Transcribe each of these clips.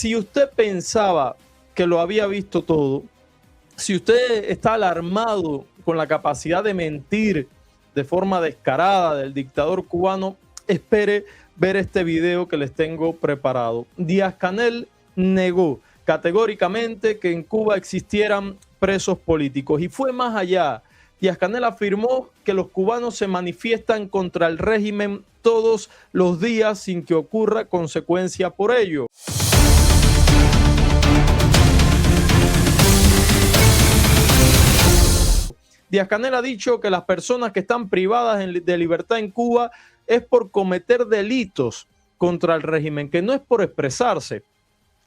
Si usted pensaba que lo había visto todo, si usted está alarmado con la capacidad de mentir de forma descarada del dictador cubano, espere ver este video que les tengo preparado. Díaz-Canel negó categóricamente que en Cuba existieran presos políticos y fue más allá. Díaz-Canel afirmó que los cubanos se manifiestan contra el régimen todos los días sin que ocurra consecuencia por ello. Díaz-Canel ha dicho que las personas que están privadas de libertad en Cuba es por cometer delitos contra el régimen, que no es por expresarse.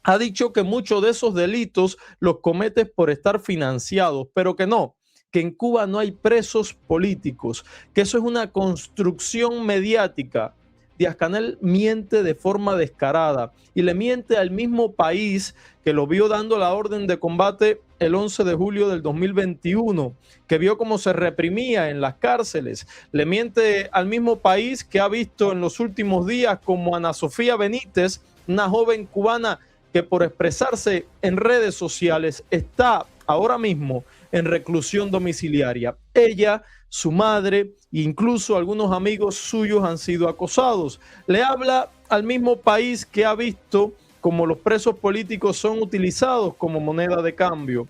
Ha dicho que muchos de esos delitos los cometes por estar financiados, pero que no, que en Cuba no hay presos políticos, que eso es una construcción mediática. Díaz-Canel miente de forma descarada y le miente al mismo país que lo vio dando la orden de combate el 11 de julio del 2021, que vio cómo se reprimía en las cárceles. Le miente al mismo país que ha visto en los últimos días como Ana Sofía Benítez, una joven cubana que por expresarse en redes sociales está ahora mismo en reclusión domiciliaria. Ella, su madre e incluso algunos amigos suyos han sido acosados. Le habla al mismo país que ha visto cómo los presos políticos son utilizados como moneda de cambio.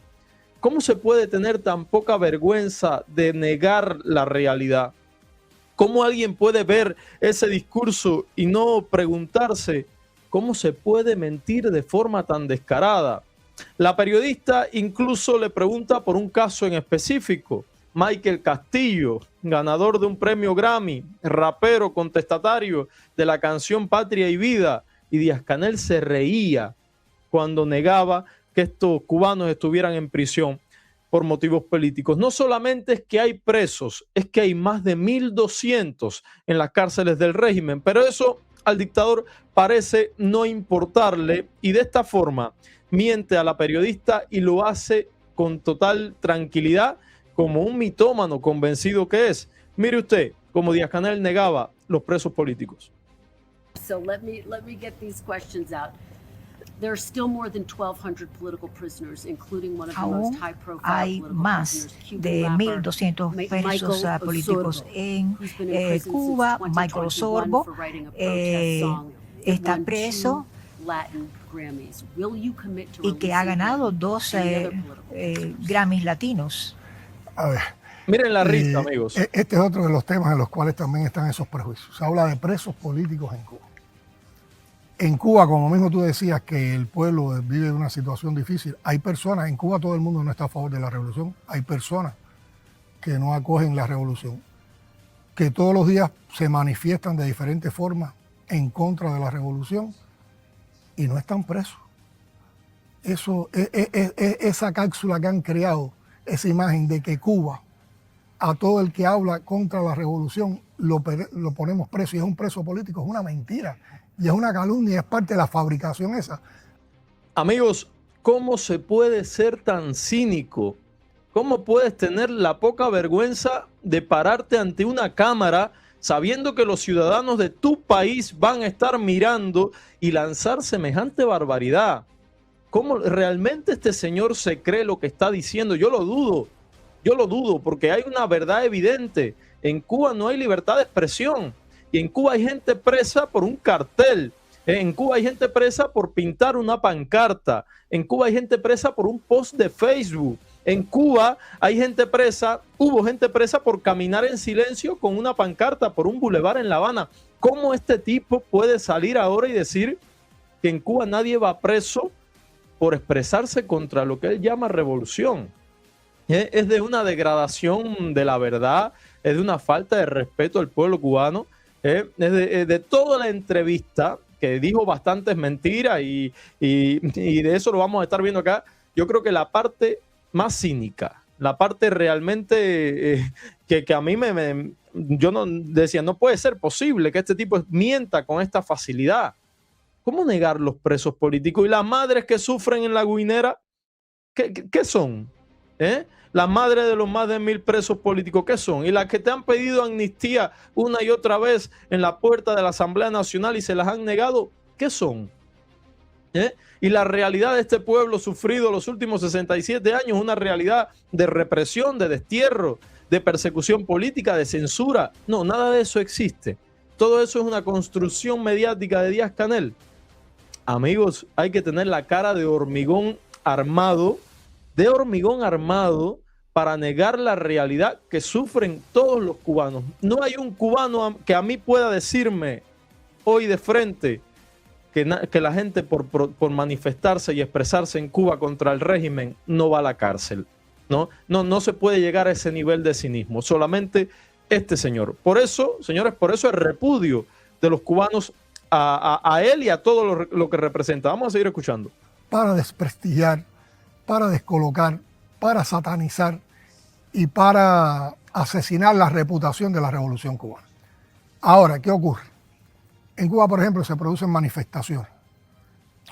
¿Cómo se puede tener tan poca vergüenza de negar la realidad? ¿Cómo alguien puede ver ese discurso y no preguntarse cómo se puede mentir de forma tan descarada? La periodista incluso le pregunta por un caso en específico. Michael Castillo, ganador de un premio Grammy, rapero contestatario de la canción Patria y Vida, y Díaz-Canel se reía cuando negaba que estos cubanos estuvieran en prisión por motivos políticos. No solamente es que hay presos, es que hay más de 1.200 en las cárceles del régimen, pero eso al dictador parece no importarle y de esta forma miente a la periodista y lo hace con total tranquilidad como un mitómano convencido que es. Mire usted cómo Díaz-Canel negaba los presos políticos. So let me get these questions out. There are still more than 1,200 political prisoners, including one of the most high-profile hay political más prisoners, de 1.200 presos políticos en Cuba. Michael Osorbo está preso y que ha ganado 12 Grammys latinos. A ver, miren la risa, amigos. Este es otro de los temas en los cuales también están esos prejuicios. Se habla de presos políticos en Cuba. En Cuba, como mismo tú decías, que el pueblo vive una situación difícil. Hay personas, en Cuba todo el mundo no está a favor de la revolución. Hay personas que no acogen la revolución, que todos los días se manifiestan de diferentes formas en contra de la revolución y no están presos. Eso, esa cápsula que han creado, esa imagen de que Cuba, a todo el que habla contra la revolución, lo ponemos preso y es un preso político, es una mentira y es una calumnia, es parte de la fabricación esa. Amigos, ¿cómo se puede ser tan cínico? ¿Cómo puedes tener la poca vergüenza de pararte ante una cámara sabiendo que los ciudadanos de tu país van a estar mirando y lanzar semejante barbaridad? ¿Cómo realmente este señor se cree lo que está diciendo? Yo lo dudo, porque hay una verdad evidente. En Cuba no hay libertad de expresión y en Cuba hay gente presa por un cartel. En Cuba hay gente presa por pintar una pancarta. En Cuba hay gente presa por un post de Facebook. En Cuba hay gente presa, hubo gente presa por caminar en silencio con una pancarta por un bulevar en La Habana. ¿Cómo este tipo puede salir ahora y decir que en Cuba nadie va preso por expresarse contra lo que él llama revolución? Es de una degradación de la verdad, es de una falta de respeto al pueblo cubano, es de toda la entrevista que dijo bastantes mentiras y de eso lo vamos a estar viendo acá. Yo creo que la parte más cínica, la parte realmente que a mí yo no decía, no puede ser posible que este tipo mienta con esta facilidad. ¿Cómo negar los presos políticos? Y las madres que sufren en la Guinera, ¿qué son? Las madres de los más de 1.000 presos políticos, ¿qué son? Y las que te han pedido amnistía una y otra vez en la puerta de la Asamblea Nacional y se las han negado, ¿qué son? Y la realidad de este pueblo sufrido los últimos 67 años es una realidad de represión, de destierro, de persecución política, de censura. No, nada de eso existe. Todo eso es una construcción mediática de Díaz-Canel. Amigos, hay que tener la cara de hormigón armado, para negar la realidad que sufren todos los cubanos. No hay un cubano que a mí pueda decirme hoy de frente que la gente por manifestarse y expresarse en Cuba contra el régimen no va a la cárcel. No se puede llegar a ese nivel de cinismo. Solamente este señor. Por eso, señores, por eso el repudio de los cubanos a él y a todo lo que representa. Vamos a seguir escuchando. Para desprestigiar, para descolocar, para satanizar y para asesinar la reputación de la revolución cubana. Ahora, ¿qué ocurre? En Cuba, por ejemplo, se producen manifestaciones,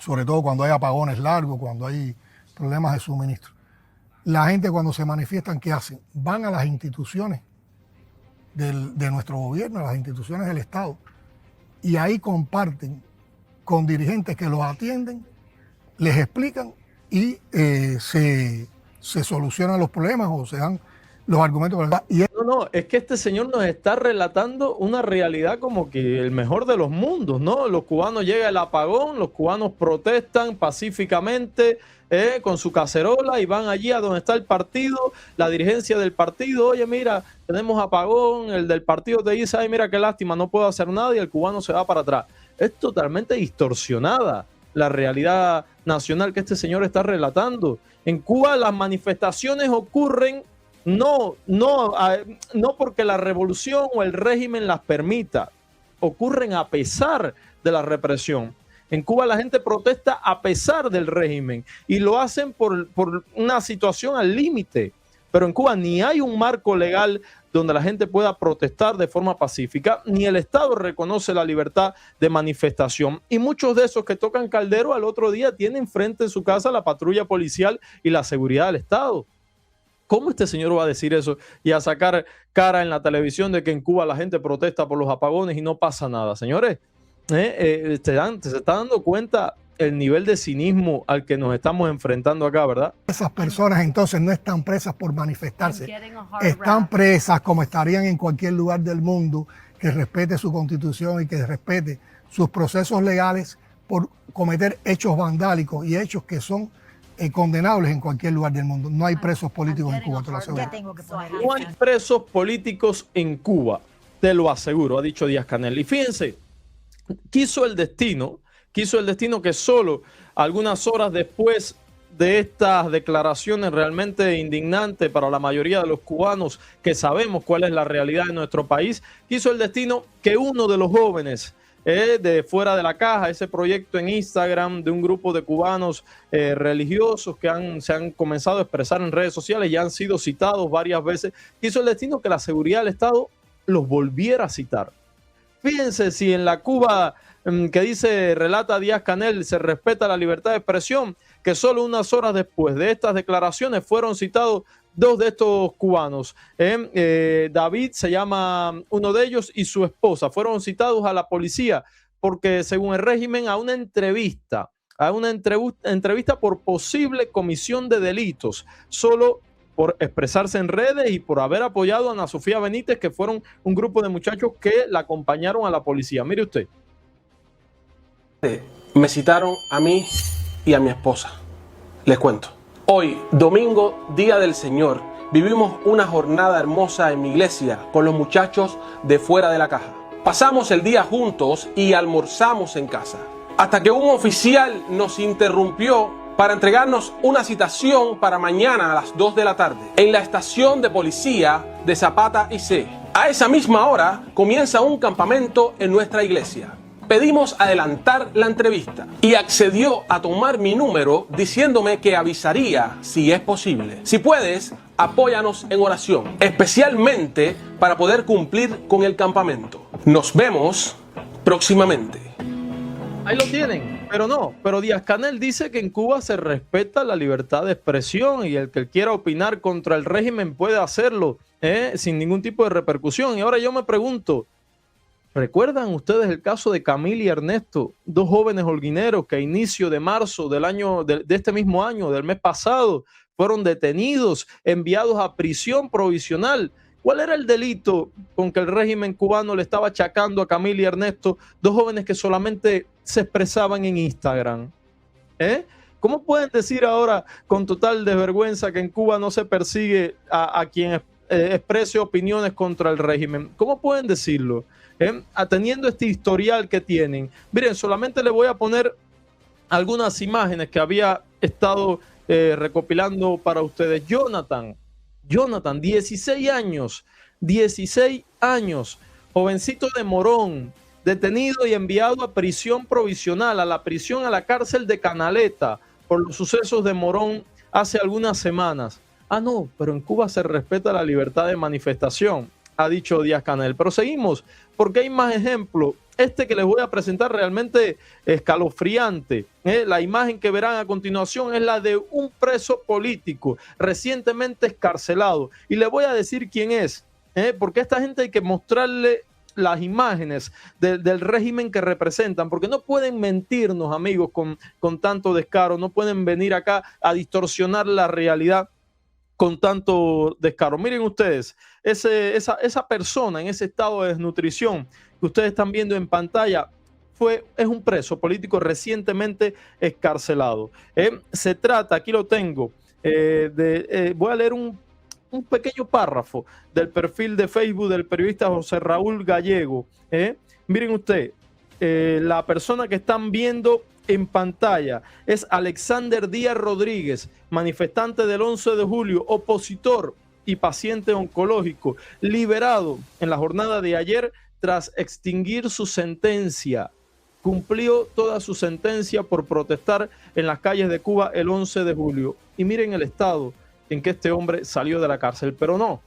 sobre todo cuando hay apagones largos, cuando hay problemas de suministro. La gente cuando se manifiestan, ¿qué hacen? Van a las instituciones de nuestro gobierno, a las instituciones del Estado, y ahí comparten con dirigentes que los atienden, les explican y se solucionan los problemas o se dan los argumentos. No, es que este señor nos está relatando una realidad como que el mejor de los mundos, ¿no? Los cubanos llega el apagón, los cubanos protestan pacíficamente con su cacerola y van allí a donde está el partido, la dirigencia del partido. Oye, mira, tenemos apagón, el del partido te dice, ay, mira qué lástima, no puedo hacer nada, y el cubano se va para atrás. Es totalmente distorsionada la realidad nacional que este señor está relatando. En Cuba las manifestaciones ocurren no porque la revolución o el régimen las permita, ocurren a pesar de la represión. En Cuba la gente protesta a pesar del régimen y lo hacen por una situación al límite. Pero en Cuba ni hay un marco legal donde la gente pueda protestar de forma pacífica, ni el Estado reconoce la libertad de manifestación. Y muchos de esos que tocan Caldero al otro día tienen frente en su casa la patrulla policial y la seguridad del Estado. ¿Cómo este señor va a decir eso y a sacar cara en la televisión de que en Cuba la gente protesta por los apagones y no pasa nada? Señores, se está dando cuenta el nivel de cinismo al que nos estamos enfrentando acá, ¿verdad? Esas personas entonces no están presas por manifestarse, están presas como estarían en cualquier lugar del mundo que respete su constitución y que respete sus procesos legales por cometer hechos vandálicos y hechos que son condenables en cualquier lugar del mundo. No hay presos políticos en Cuba, te lo aseguro. No hay presos políticos en Cuba, te lo aseguro, ha dicho Díaz-Canel. Y fíjense, quiso el destino que solo algunas horas después de estas declaraciones realmente indignantes para la mayoría de los cubanos que sabemos cuál es la realidad de nuestro país, quiso el destino que uno de los jóvenes de Fuera de la Caja, ese proyecto en Instagram de un grupo de cubanos religiosos que se han comenzado a expresar en redes sociales y han sido citados varias veces, quiso el destino que la seguridad del Estado los volviera a citar. Fíjense si en la Cuba que relata Díaz-Canel, se respeta la libertad de expresión, que solo unas horas después de estas declaraciones fueron citados dos de estos cubanos. David se llama uno de ellos y su esposa. Fueron citados a la policía porque, según el régimen, a una entrevista por posible comisión de delitos, solo por expresarse en redes y por haber apoyado a Ana Sofía Benítez, que fueron un grupo de muchachos que la acompañaron a la policía. Mire usted. Me citaron a mí y a mi esposa. Les cuento. Hoy, domingo, Día del Señor, vivimos una jornada hermosa en mi iglesia con los muchachos de Fuera de la Caja. Pasamos el día juntos y almorzamos en casa, hasta que un oficial nos interrumpió para entregarnos una citación para mañana a las 2 de la tarde en la estación de policía de Zapata y C. A esa misma hora comienza un campamento en nuestra iglesia. Pedimos adelantar la entrevista y accedió a tomar mi número diciéndome que avisaría si es posible. Si puedes, apóyanos en oración, especialmente para poder cumplir con el campamento. Nos vemos próximamente. Ahí lo tienen, pero Díaz-Canel dice que en Cuba se respeta la libertad de expresión y el que quiera opinar contra el régimen puede hacerlo sin ningún tipo de repercusión. Y ahora yo me pregunto, ¿Recuerdan ustedes el caso de Camila y Ernesto, dos jóvenes holguineros que a inicio de marzo de este mismo año, del mes pasado, fueron detenidos, enviados a prisión provisional? ¿Cuál era el delito con que el régimen cubano le estaba achacando a Camila y Ernesto, dos jóvenes que solamente se expresaban en Instagram? ¿Cómo pueden decir ahora con total desvergüenza que en Cuba no se persigue a quien exprese opiniones contra el régimen? ¿Cómo pueden decirlo? Teniendo este historial que tienen. Miren, solamente les voy a poner algunas imágenes que había estado recopilando para ustedes. Jonathan, 16 años, jovencito de Morón, detenido y enviado a prisión provisional, a la cárcel de Canaleta, por los sucesos de Morón hace algunas semanas. No, pero en Cuba se respeta la libertad de manifestación, ha dicho Díaz-Canel. Pero seguimos, porque hay más ejemplos. Este que les voy a presentar realmente escalofriante. La imagen que verán a continuación es la de un preso político recientemente excarcelado. Y les voy a decir quién es, porque a esta gente hay que mostrarle las imágenes del régimen que representan, porque no pueden mentirnos, amigos, con tanto descaro. No pueden venir acá a distorsionar la realidad con tanto descaro. Miren ustedes, esa persona en ese estado de desnutrición que ustedes están viendo en pantalla es un preso político recientemente excarcelado. Se trata, aquí lo tengo, voy a leer un pequeño párrafo del perfil de Facebook del periodista José Raúl Gallego. Miren usted, la persona que están viendo en pantalla es Alexander Díaz Rodríguez, manifestante del 11 de julio, opositor y paciente oncológico, liberado en la jornada de ayer tras extinguir su sentencia. Cumplió toda su sentencia por protestar en las calles de Cuba el 11 de julio. Y miren el estado en que este hombre salió de la cárcel. Pero no,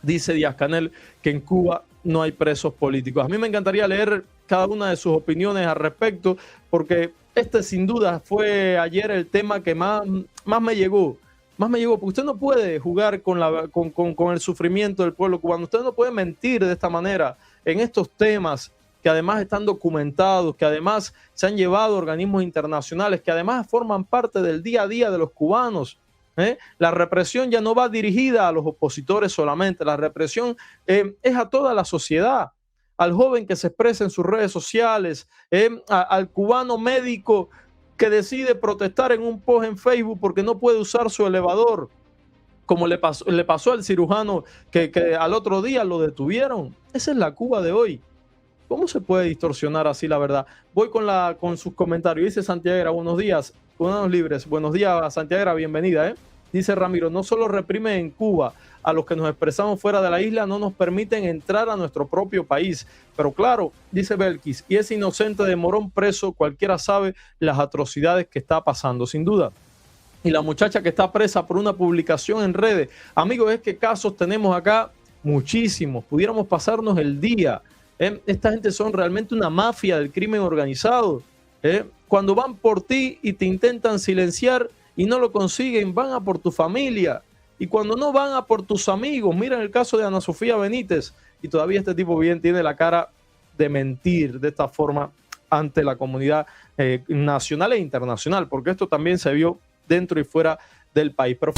dice Díaz-Canel que en Cuba no hay presos políticos. A mí me encantaría leer cada una de sus opiniones al respecto, porque este sin duda fue ayer el tema que más me llegó. Porque usted no puede jugar con el sufrimiento del pueblo cubano. Usted no puede mentir de esta manera en estos temas que además están documentados, que además se han llevado a organismos internacionales, que además forman parte del día a día de los cubanos. La represión ya no va dirigida a los opositores solamente, la represión es a toda la sociedad, al joven que se expresa en sus redes sociales, al cubano médico que decide protestar en un post en Facebook porque no puede usar su elevador, como le pasó al cirujano que al otro día lo detuvieron. Esa es la Cuba de hoy. ¿Cómo se puede distorsionar así la verdad? Voy con sus comentarios. Dice Santiago, buenos días, Cubanos Libres. Buenos días, Santiago, bienvenida. Dice Ramiro, no solo reprimen en Cuba a los que nos expresamos fuera de la isla, no nos permiten entrar a nuestro propio país. Pero claro, dice Belkis, y ese inocente de Morón preso, cualquiera sabe las atrocidades que está pasando, sin duda. Y la muchacha que está presa por una publicación en redes. Amigos, es que casos tenemos acá muchísimos. Pudiéramos pasarnos el día. Esta gente son realmente una mafia del crimen organizado. Cuando van por ti y te intentan silenciar y no lo consiguen, van a por tu familia. Y cuando no, van a por tus amigos. Miren el caso de Ana Sofía Benítez. Y todavía este tipo bien tiene la cara de mentir de esta forma ante la comunidad nacional e internacional, porque esto también se vio dentro y fuera del país. Pero...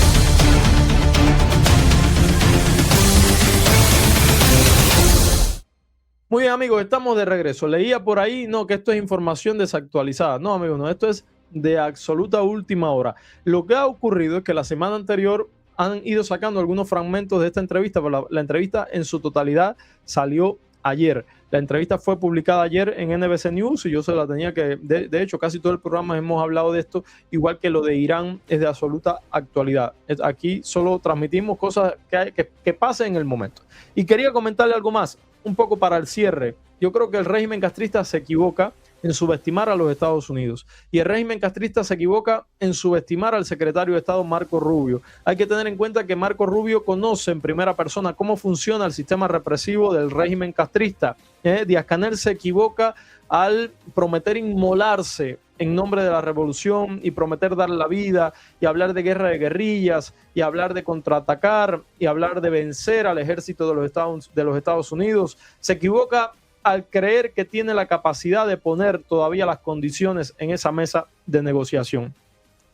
Muy bien, amigos, estamos de regreso. Leía por ahí, no, que esto es información desactualizada. No, amigos, no, esto es de absoluta última hora. Lo que ha ocurrido es que la semana anterior han ido sacando algunos fragmentos de esta entrevista, pero la entrevista en su totalidad salió ayer. La entrevista fue publicada ayer en NBC News y yo se la tenía que... De hecho, casi todo el programa hemos hablado de esto, igual que lo de Irán es de absoluta actualidad. Aquí solo transmitimos cosas que pasen en el momento. Y quería comentarle algo más, un poco para el cierre. Yo creo que el régimen castrista se equivoca en subestimar a los Estados Unidos. Y el régimen castrista se equivoca en subestimar al secretario de Estado Marco Rubio. Hay que tener en cuenta que Marco Rubio conoce en primera persona cómo funciona el sistema represivo del régimen castrista. Díaz-Canel se equivoca al prometer inmolarse en nombre de la revolución y prometer dar la vida y hablar de guerra de guerrillas y hablar de contraatacar y hablar de vencer al ejército de los Estados Unidos. Se equivoca al creer que tiene la capacidad de poner todavía las condiciones en esa mesa de negociación.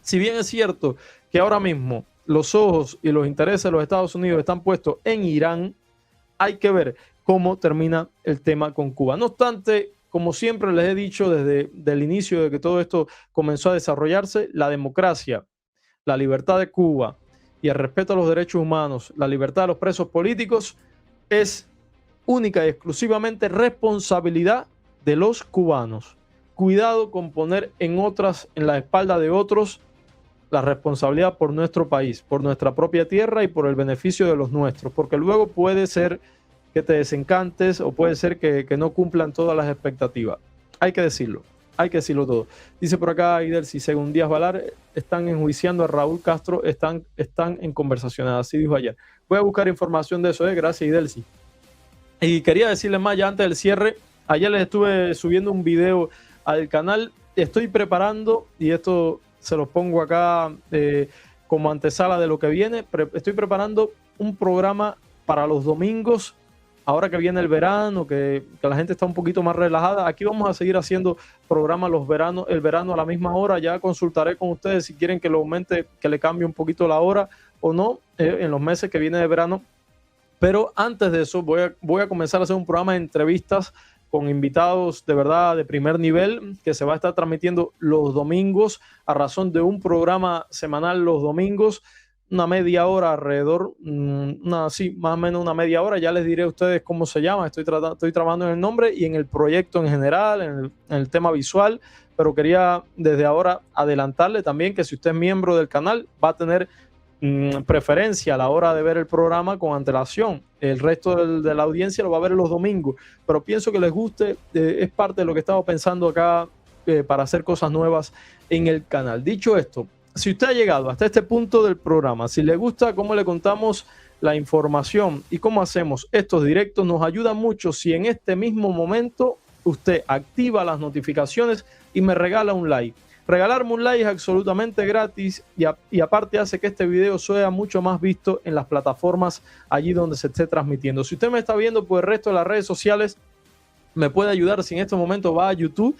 Si bien es cierto que ahora mismo los ojos y los intereses de los Estados Unidos están puestos en Irán, hay que ver cómo termina el tema con Cuba. No obstante, como siempre les he dicho desde el inicio de que todo esto comenzó a desarrollarse, la democracia, la libertad de Cuba y el respeto a los derechos humanos, la libertad de los presos políticos es única y exclusivamente responsabilidad de los cubanos. Cuidado con poner en la espalda de otros la responsabilidad por nuestro país, por nuestra propia tierra y por el beneficio de los nuestros, porque luego puede ser que te desencantes o puede ser que no cumplan todas las expectativas. Hay que decirlo todo. Dice por acá Idelsi, según Díaz Valar, están enjuiciando a Raúl Castro, están en conversaciones, así dijo ayer. Voy a buscar información de eso, gracias Idelsi. Y quería decirles más ya antes del cierre, ayer les estuve subiendo un video al canal, estoy preparando, y esto se los pongo acá como antesala de lo que viene, estoy preparando un programa para los domingos, ahora que viene el verano, que la gente está un poquito más relajada. Aquí vamos a seguir haciendo programas el verano a la misma hora. Ya consultaré con ustedes si quieren que lo aumente, que le cambie un poquito la hora o no en los meses que viene de verano. Pero antes de eso voy a comenzar a hacer un programa de entrevistas con invitados de verdad de primer nivel que se va a estar transmitiendo los domingos a razón de un programa semanal los domingos. Una media hora alrededor, más o menos una media hora. Ya les diré a ustedes cómo se llama. Estoy trabajando en el nombre y en el proyecto en general, en el tema visual, pero quería desde ahora adelantarle también que si usted es miembro del canal va a tener preferencia a la hora de ver el programa con antelación. El resto de la audiencia lo va a ver los domingos, pero pienso que les guste, es parte de lo que estaba pensando acá para hacer cosas nuevas en el canal. Dicho esto, si usted ha llegado hasta este punto del programa, si le gusta cómo le contamos la información y cómo hacemos estos directos, nos ayuda mucho si en este mismo momento usted activa las notificaciones y me regala un like. Regalarme un like es absolutamente gratis y aparte hace que este video sea mucho más visto en las plataformas allí donde se esté transmitiendo. Si usted me está viendo por el resto de las redes sociales, me puede ayudar si en este momento va a YouTube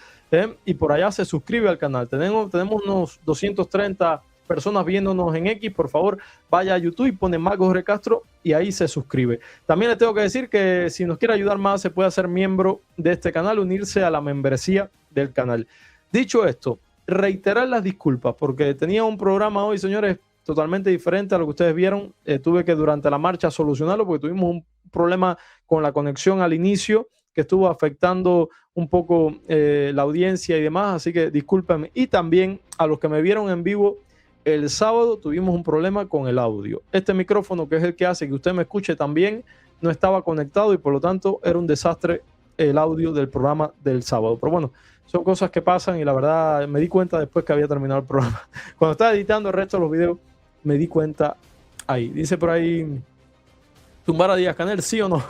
y por allá se suscribe al canal. Tenemos unos 230 personas viéndonos en X. Por favor, vaya a YouTube y pone Marcos Jorge Castro y ahí se suscribe. También le tengo que decir que si nos quiere ayudar más, se puede hacer miembro de este canal, unirse a la membresía del canal. Dicho esto, reiterar las disculpas porque tenía un programa hoy, señores, totalmente diferente a lo que ustedes vieron. Tuve que durante la marcha solucionarlo porque tuvimos un problema con la conexión al inicio que estuvo afectando un poco la audiencia y demás, así que discúlpenme. Y también a los que me vieron en vivo el sábado tuvimos un problema con el audio. Este micrófono, que es el que hace que usted me escuche también, no estaba conectado y por lo tanto era un desastre el audio del programa del sábado. Pero bueno, son cosas que pasan y la verdad me di cuenta después que había terminado el programa. Cuando estaba editando el resto de los videos, me di cuenta ahí. Dice por ahí, ¿tumbar a Díaz Canel, sí o no?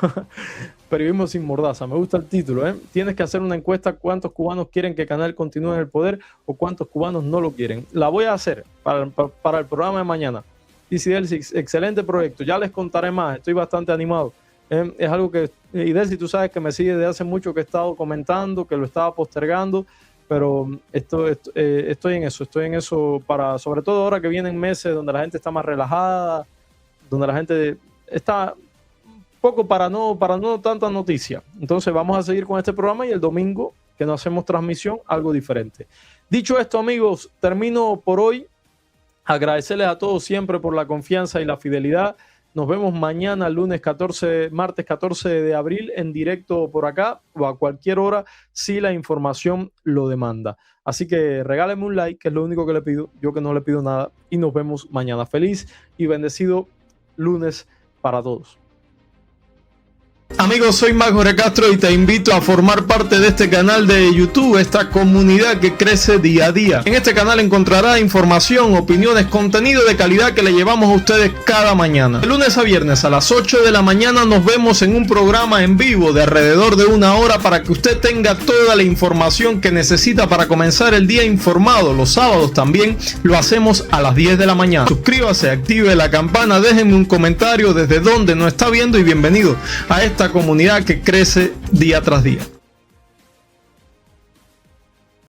Periodismo sin mordaza, me gusta el título. Tienes que hacer una encuesta cuántos cubanos quieren que Canel continúe en el poder o cuántos cubanos no lo quieren. La voy a hacer para el programa de mañana. Dice Delcy, excelente proyecto, ya les contaré más, estoy bastante animado. Es algo que, y Delcy, tú sabes que me sigue desde hace mucho, que he estado comentando, que lo estaba postergando, pero estoy en eso para, sobre todo ahora que vienen meses donde la gente está más relajada, donde la gente está poco para no tanta noticia. Entonces vamos a seguir con este programa y el domingo que no hacemos transmisión, algo diferente. Dicho esto, amigos, termino por hoy. Agradecerles a todos siempre por la confianza y la fidelidad. Nos vemos mañana, martes 14 de abril, en directo por acá o a cualquier hora si la información lo demanda. Así que regálenme un like, que es lo único que le pido, yo que no le pido nada, y nos vemos mañana. Feliz y bendecido lunes para todos. Amigos, soy Marcos Jorge Castro y te invito a formar parte de este canal de YouTube, esta comunidad que crece día a día. En este canal encontrará información, opiniones, contenido de calidad que le llevamos a ustedes cada mañana. De lunes a viernes a las 8 de la mañana nos vemos en un programa en vivo de alrededor de una hora para que usted tenga toda la información que necesita para comenzar el día informado. Los sábados también lo hacemos a las 10 de la mañana. Suscríbase, active la campana, déjenme un comentario desde donde nos está viendo y bienvenido a esta comunidad que crece día tras día.